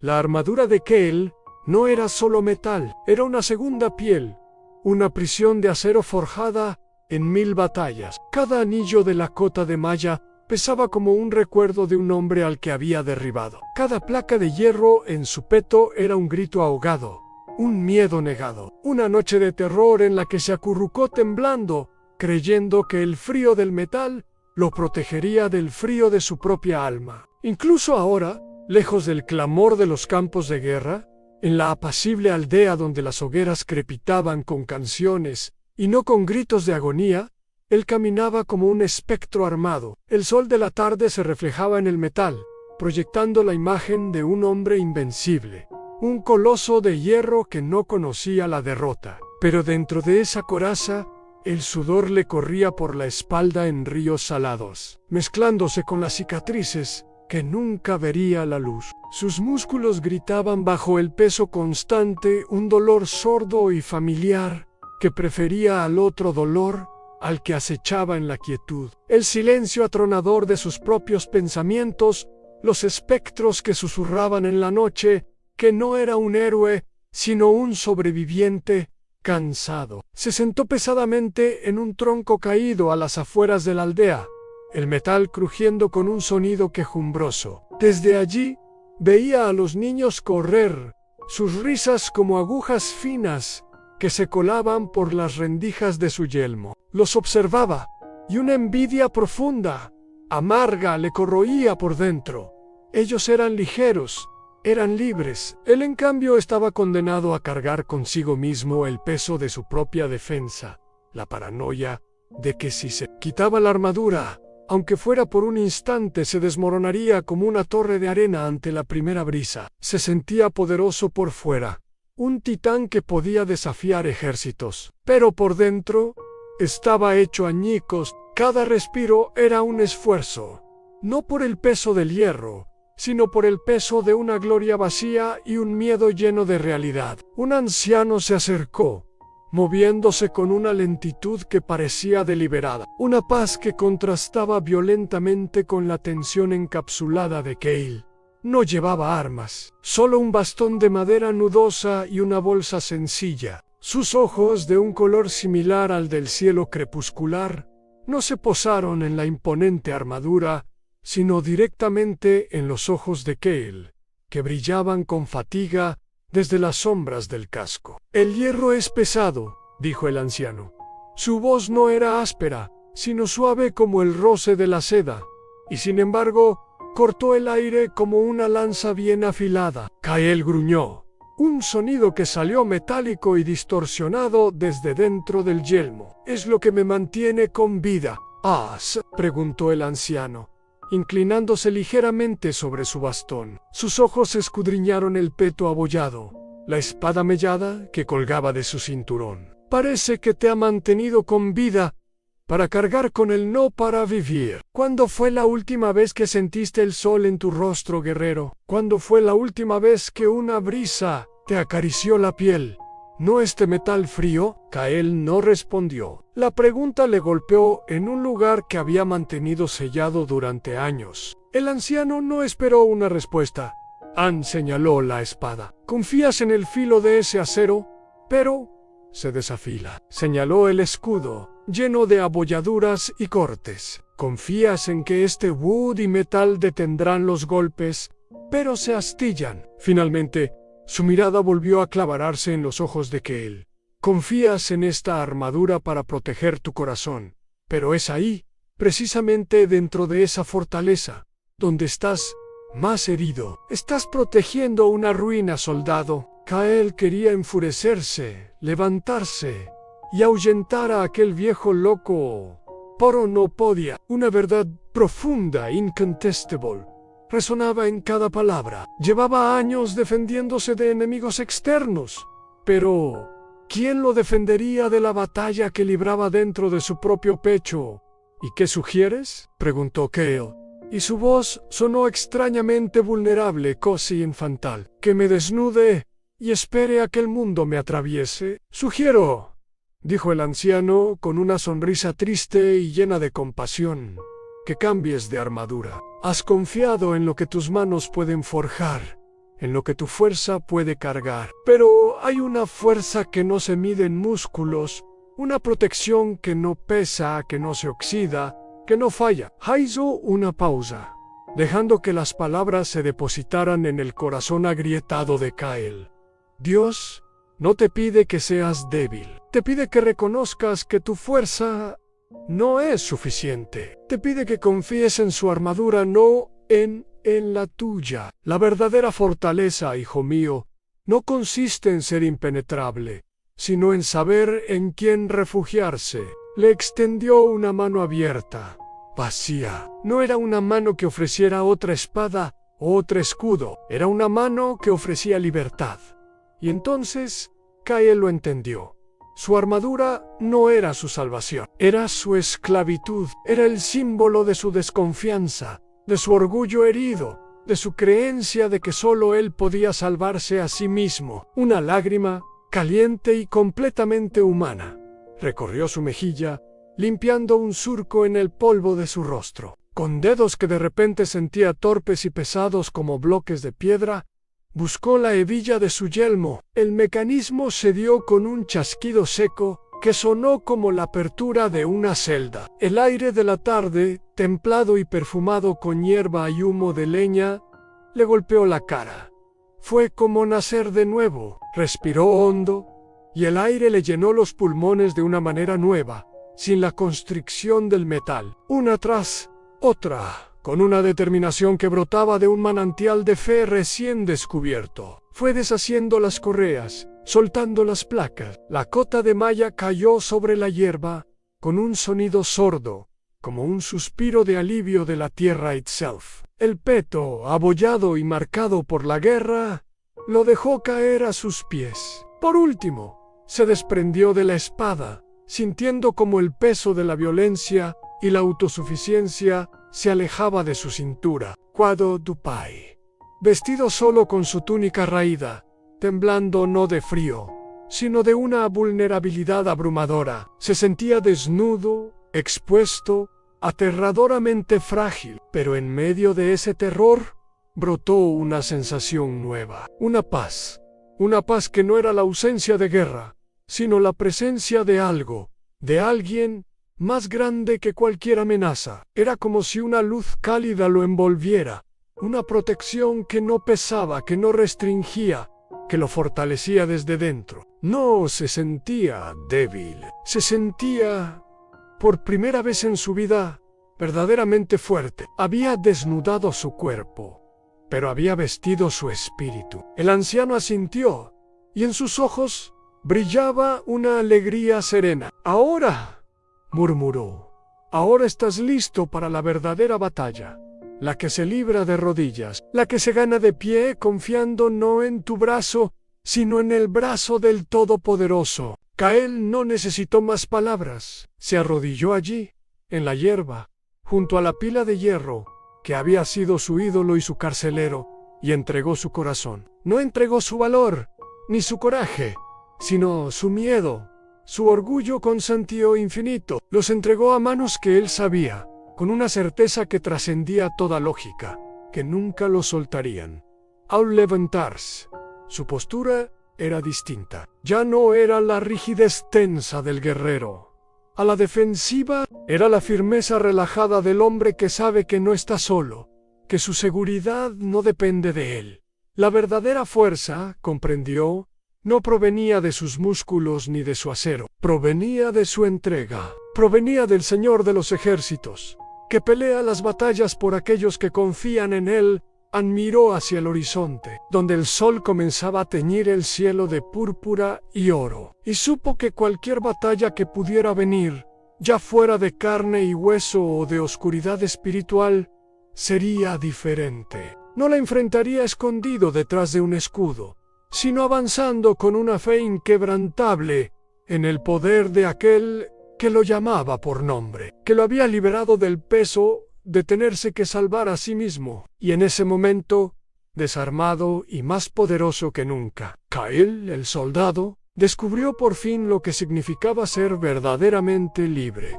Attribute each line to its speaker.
Speaker 1: La armadura de Kael no era solo metal, era una segunda piel, una prisión de acero forjada en 1000 batallas. Cada anillo de la cota de malla pesaba como un recuerdo de un hombre al que había derribado. Cada placa de hierro en su peto era un grito ahogado, un miedo negado, una noche de terror en la que se acurrucó temblando, creyendo que el frío del metal lo protegería del frío de su propia alma. Incluso ahora, lejos del clamor de los campos de guerra, en la apacible aldea donde las hogueras crepitaban con canciones y no con gritos de agonía, él caminaba como un espectro armado. El sol de la tarde se reflejaba en el metal, proyectando la imagen de un hombre invencible, un coloso de hierro que no conocía la derrota. Pero dentro de esa coraza, el sudor le corría por la espalda en ríos salados, mezclándose con las cicatrices que nunca vería la luz. Sus músculos gritaban bajo el peso constante, un dolor sordo y familiar que prefería al otro dolor al que acechaba en la quietud. El silencio atronador de sus propios pensamientos, los espectros que susurraban en la noche que no era un héroe, sino un sobreviviente cansado. Se sentó pesadamente en un tronco caído a las afueras de la aldea, el metal crujiendo con un sonido quejumbroso. Desde allí veía a los niños correr, sus risas como agujas finas que se colaban por las rendijas de su yelmo. Los observaba, y una envidia profunda, amarga, le corroía por dentro. Ellos eran ligeros, eran libres. Él, en cambio, estaba condenado a cargar consigo mismo el peso de su propia defensa, la paranoia de que si se quitaba la armadura, aunque fuera por un instante, se desmoronaría como una torre de arena ante la primera brisa. Se sentía poderoso por fuera, un titán que podía desafiar ejércitos, pero por dentro estaba hecho añicos. Cada respiro era un esfuerzo, no por el peso del hierro, sino por el peso de una gloria vacía y un miedo lleno de realidad. Un anciano se acercó, moviéndose con una lentitud que parecía deliberada, una paz que contrastaba violentamente con la tensión encapsulada de Kael. No llevaba armas, solo un bastón de madera nudosa y una bolsa sencilla. Sus ojos, de un color similar al del cielo crepuscular, no se posaron en la imponente armadura, sino directamente en los ojos de Kael, que brillaban con fatiga desde las sombras del casco. «El hierro es pesado», dijo el anciano. Su voz no era áspera, sino suave como el roce de la seda, y sin embargo cortó el aire como una lanza bien afilada. Kael gruñó, un sonido que salió metálico y distorsionado desde dentro del yelmo. «Es lo que me mantiene con vida». «¿Has?», preguntó el anciano, inclinándose ligeramente sobre su bastón. Sus ojos escudriñaron el peto abollado, la espada mellada que colgaba de su cinturón. «Parece que te ha mantenido con vida para cargar con él, no para vivir». «¿Cuándo fue la última vez que sentiste el sol en tu rostro, guerrero? ¿Cuándo fue la última vez que una brisa te acarició la piel? ¿No este metal frío?» Kael no respondió. La pregunta le golpeó en un lugar que había mantenido sellado durante años. El anciano no esperó una respuesta. «Han», señaló la espada. «¿Confías en el filo de ese acero? Pero se desafila». Señaló el escudo, lleno de abolladuras y cortes. «¿Confías en que este wood y metal detendrán los golpes? Pero se astillan». Finalmente, su mirada volvió a clavarse en los ojos de Kael. «Confías en esta armadura para proteger tu corazón, pero es ahí, precisamente dentro de esa fortaleza, donde estás más herido. Estás protegiendo una ruina, soldado». Kael quería enfurecerse, levantarse y ahuyentar a aquel viejo loco, pero no podía. Una verdad profunda, incontestable, resonaba en cada palabra. Llevaba años defendiéndose de enemigos externos, pero ¿quién lo defendería de la batalla que libraba dentro de su propio pecho? «¿Y qué sugieres?», preguntó Kael, y su voz sonó extrañamente vulnerable, casi infantil. «Que me desnude y espere a que el mundo me atraviese». «Sugiero», dijo el anciano con una sonrisa triste y llena de compasión, «que cambies de armadura. Has confiado en lo que tus manos pueden forjar, en lo que tu fuerza puede cargar. Pero hay una fuerza que no se mide en músculos, una protección que no pesa, que no se oxida, que no falla. Hizo una pausa, dejando que las palabras se depositaran en el corazón agrietado de Kael. Dios no te pide que seas débil, te pide que reconozcas que tu fuerza no es suficiente. Te pide que confíes en su armadura, no en la tuya. La verdadera fortaleza, hijo mío, no consiste en ser impenetrable, sino en saber en quién refugiarse. Le extendió una mano abierta, vacía. No era una mano que ofreciera otra espada o otro escudo, era una mano que ofrecía libertad. Y entonces Kael lo entendió. Su armadura no era su salvación, era su esclavitud, era el símbolo de su desconfianza, de su orgullo herido, de su creencia de que solo él podía salvarse a sí mismo. Una lágrima, caliente y completamente humana, recorrió su mejilla, limpiando un surco en el polvo de su rostro. Con dedos que de repente sentía torpes y pesados como bloques de piedra, buscó la hebilla de su yelmo. El mecanismo se dio con un chasquido seco que sonó como la apertura de una celda. El aire de la tarde, templado y perfumado con hierba y humo de leña, le golpeó la cara. Fue como nacer de nuevo. Respiró hondo y el aire le llenó los pulmones de una manera nueva, sin la constricción del metal. Una tras otra, con una determinación que brotaba de un manantial de fe recién descubierto. Fue deshaciendo las correas, soltando las placas. La cota de malla cayó sobre la hierba con un sonido sordo, como un suspiro de alivio de la tierra itself. El peto, abollado y marcado por la guerra, lo dejó caer a sus pies. Por último, se desprendió de la espada, sintiendo como el peso de la violencia y la autosuficiencia se alejaba de su cintura. Quado Dupai, vestido solo con su túnica raída, temblando no de frío, sino de una vulnerabilidad abrumadora, se sentía desnudo, expuesto, aterradoramente frágil. Pero en medio de ese terror brotó una sensación nueva, una paz que no era la ausencia de guerra, sino la presencia de algo, de alguien más grande que cualquier amenaza. Era como si una luz cálida lo envolviera, una protección que no pesaba, que no restringía, que lo fortalecía desde dentro. No se sentía débil, se sentía, por primera vez en su vida, verdaderamente fuerte. Había desnudado su cuerpo, pero había vestido su espíritu. El anciano asintió, y en sus ojos brillaba una alegría serena. Ahora, murmuró, ahora estás listo para la verdadera batalla, la que se libra de rodillas, la que se gana de pie confiando no en tu brazo, sino en el brazo del Todopoderoso. Kael no necesitó más palabras. Se arrodilló allí, en la hierba, junto a la pila de hierro, que había sido su ídolo y su carcelero, y entregó su corazón. No entregó su valor, ni su coraje, sino su miedo. Su orgullo con sentido infinito los entregó a manos que él sabía, con una certeza que trascendía toda lógica, que nunca lo soltarían. Al levantarse, su postura era distinta. Ya no era la rigidez tensa del guerrero. A la defensiva era la firmeza relajada del hombre que sabe que no está solo, que su seguridad no depende de él. La verdadera fuerza, comprendió, no provenía de sus músculos ni de su acero, provenía de su entrega, provenía del Señor de los ejércitos, que pelea las batallas por aquellos que confían en él. Miró hacia el horizonte, donde el sol comenzaba a teñir el cielo de púrpura y oro, y supo que cualquier batalla que pudiera venir, ya fuera de carne y hueso o de oscuridad espiritual, sería diferente. No la enfrentaría escondido detrás de un escudo, sino avanzando con una fe inquebrantable en el poder de aquel que lo llamaba por nombre, que lo había liberado del peso de tenerse que salvar a sí mismo. Y en ese momento, desarmado y más poderoso que nunca, Kael, el soldado, descubrió por fin lo que significaba ser verdaderamente libre.